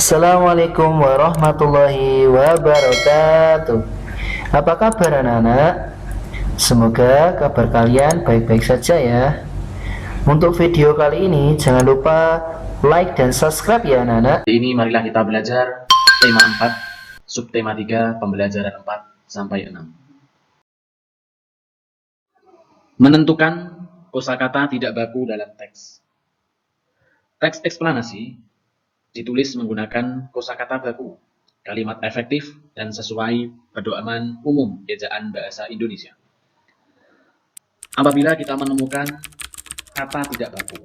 Assalamualaikum warahmatullahi wabarakatuh. Apa kabar anak-anak? Semoga kabar kalian baik-baik saja ya. Untuk video kali ini jangan lupa like dan subscribe ya anak-anak. Ini marilah kita belajar tema 4, subtema 3, pembelajaran 4 sampai 6. Menentukan kosakata tidak baku dalam teks. Teks eksplanasi ditulis menggunakan kosakata baku, kalimat efektif dan sesuai pedoman umum ejaan bahasa Indonesia. Apabila kita menemukan kata tidak baku,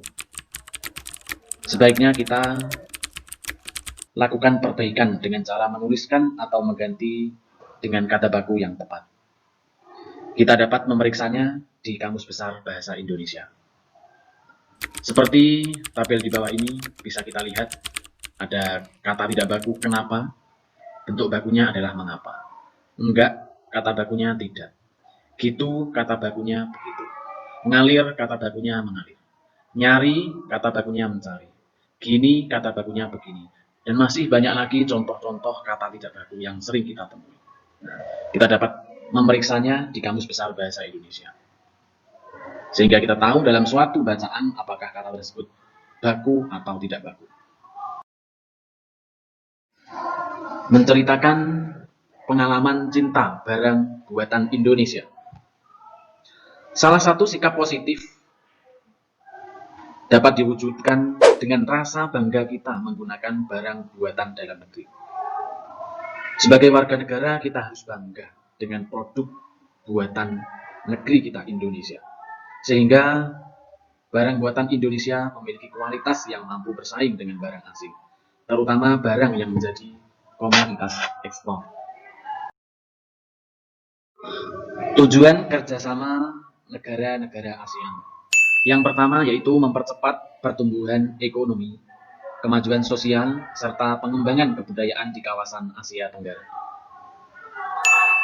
sebaiknya kita lakukan perbaikan dengan cara menuliskan atau mengganti dengan kata baku yang tepat. Kita dapat memeriksanya di Kamus Besar Bahasa Indonesia. Seperti tabel di bawah ini bisa kita lihat ada kata tidak baku kenapa, bentuk bakunya adalah mengapa. Enggak, kata bakunya tidak. Gitu, kata bakunya begitu. Ngalir, kata bakunya mengalir. Nyari, kata bakunya mencari. Gini, kata bakunya begini. Dan masih banyak lagi contoh-contoh kata tidak baku yang sering kita temui. Kita dapat memeriksanya di Kamus Besar Bahasa Indonesia. Sehingga kita tahu dalam suatu bacaan apakah kata tersebut baku atau tidak baku. Menceritakan pengalaman cinta barang buatan Indonesia. Salah satu sikap positif dapat diwujudkan dengan rasa bangga kita menggunakan barang buatan dalam negeri. Sebagai warga negara, kita harus bangga dengan produk buatan negeri kita Indonesia. Sehingga barang buatan Indonesia memiliki kualitas yang mampu bersaing dengan barang asing, terutama barang yang menjadi komoditas ekspor. Tujuan kerjasama negara-negara ASEAN. Yang pertama yaitu mempercepat pertumbuhan ekonomi, kemajuan sosial, serta pengembangan kebudayaan di kawasan Asia Tenggara.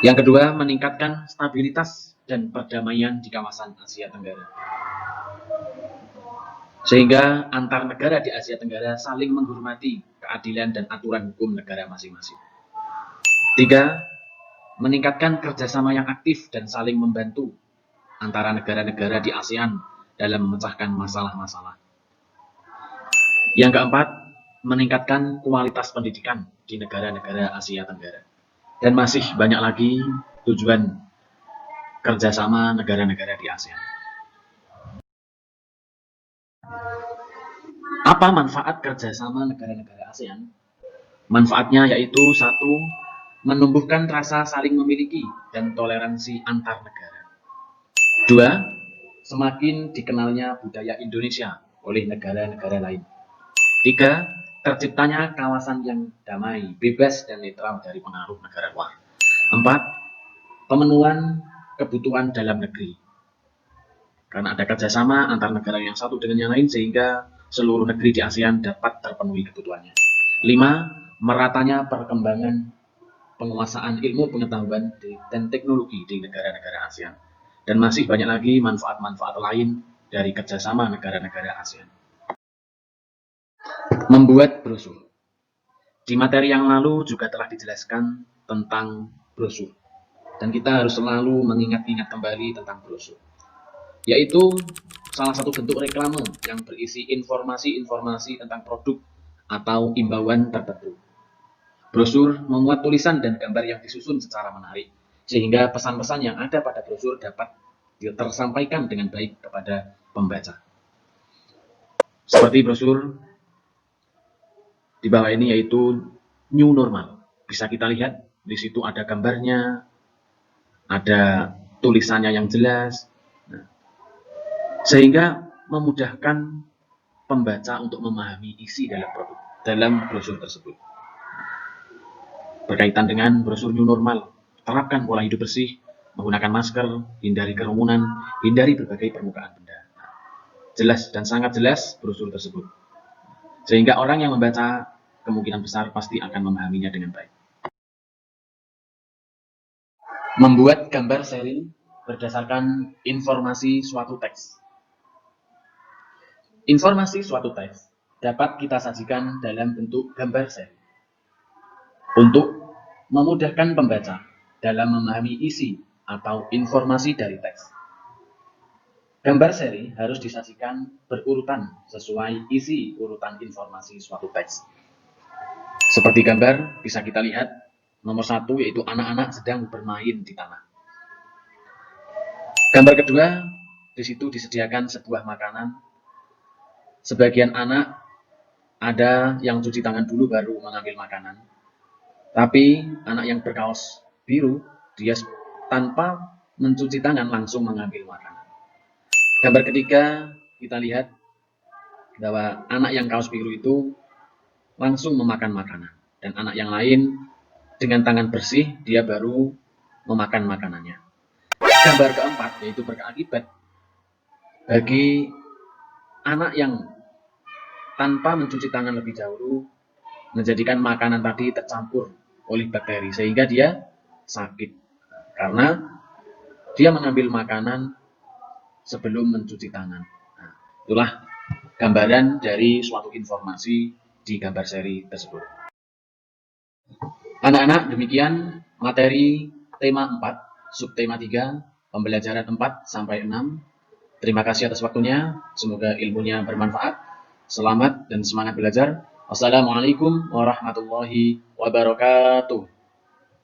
Yang kedua, meningkatkan stabilitas dan perdamaian di kawasan Asia Tenggara. Sehingga antar negara di Asia Tenggara saling menghormati keadilan dan aturan hukum negara masing-masing. Tiga, meningkatkan kerjasama yang aktif dan saling membantu antara negara-negara di ASEAN dalam memecahkan masalah-masalah. Yang keempat, meningkatkan kualitas pendidikan di negara-negara Asia Tenggara. Dan masih banyak lagi tujuan kerjasama negara-negara di ASEAN. Apa manfaat kerjasama negara-negara ASEAN? Manfaatnya yaitu 1. Menumbuhkan rasa saling memiliki dan toleransi antar negara. 2. Semakin dikenalnya budaya Indonesia oleh negara-negara lain. 3. Terciptanya kawasan yang damai, bebas, dan netral dari pengaruh negara luar. 4. Pemenuhan kebutuhan dalam negeri. Karena ada kerjasama antar negara yang satu dengan yang lain sehingga seluruh negeri di ASEAN dapat terpenuhi kebutuhannya. 5. Meratanya perkembangan penguasaan ilmu pengetahuan dan teknologi di negara-negara ASEAN. Dan masih banyak lagi manfaat-manfaat lain dari kerjasama negara-negara ASEAN. Membuat brosur. Di materi yang lalu juga telah dijelaskan tentang brosur. Dan kita harus selalu mengingat-ingat kembali tentang brosur. Yaitu salah satu bentuk reklame yang berisi informasi-informasi tentang produk atau imbauan tertentu. Brosur memuat tulisan dan gambar yang disusun secara menarik, sehingga pesan-pesan yang ada pada brosur dapat tersampaikan dengan baik kepada pembaca. Seperti brosur di bawah ini yaitu new normal. Bisa kita lihat di situ ada gambarnya, ada tulisannya yang jelas, sehingga memudahkan pembaca untuk memahami isi dalam brosur tersebut. Berkaitan dengan brosur new normal, terapkan pola hidup bersih, menggunakan masker, hindari kerumunan, hindari berbagai permukaan benda. Jelas dan sangat jelas brosur tersebut. Sehingga orang yang membaca kemungkinan besar pasti akan memahaminya dengan baik. Membuat gambar seri berdasarkan informasi suatu teks. Informasi suatu teks dapat kita sajikan dalam bentuk gambar seri. untuk memudahkan pembaca dalam memahami isi atau informasi dari teks. Gambar seri harus disajikan berurutan sesuai isi urutan informasi suatu teks. Seperti gambar bisa kita lihat, nomor 1 yaitu anak-anak sedang bermain di tanah. Gambar kedua, di situ disediakan sebuah makanan. Sebagian anak ada yang cuci tangan dulu baru mengambil makanan. Tapi anak yang berkaos biru, dia tanpa mencuci tangan langsung mengambil makanan. Gambar ketiga, kita lihat bahwa anak yang kaos biru itu langsung memakan makanan. Dan anak yang lain dengan tangan bersih, dia baru memakan makanannya. Gambar keempat, yaitu berakibat bagi anak yang tanpa mencuci tangan lebih dahulu, menjadikan makanan tadi tercampur oleh bakteri, sehingga dia sakit. Karena dia mengambil makanan sebelum mencuci tangan. Nah, itulah gambaran dari suatu informasi di gambar seri tersebut. Anak-anak, demikian materi tema 4, subtema 3, pembelajaran 4 sampai 6. Terima kasih atas waktunya, semoga ilmunya bermanfaat. Selamat dan semangat belajar. Wassalamualaikum warahmatullahi wabarakatuh.